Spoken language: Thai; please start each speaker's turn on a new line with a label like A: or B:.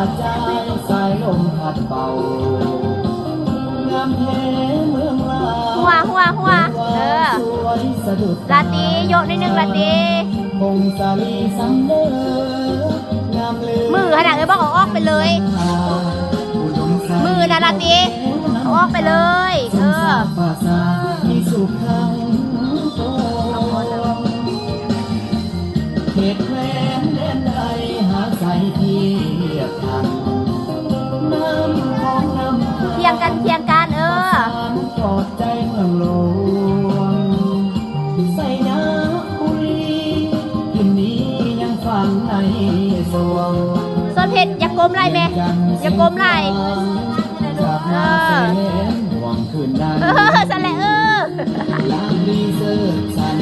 A: าดใจสายลมพัดเป่างามแท้เมืองลา
B: หัวลาตีโยกนิดนึงลาตี
A: คงสาลีสำเนองามลื
B: มือขนาดเลยบอกเอาออกไปเลยมือนะลาตีเอาออกไปเลย
A: ภาษามีสุขทั้งเขตแคว้นแดนใดหาใส่เทียบทันน้ำของน้ำ
B: เคียงกัน
A: กอดใจเมืองหลวงใส่น้ำบุรีกินนี้ยังฝังในสวง
B: ส้นเพชรอย่ากลมไรแม่อย่ากลมไร
A: จากน้ำแสนหวังคืนนั้น
B: สละ
A: ลางดีเสิร์ฟสัน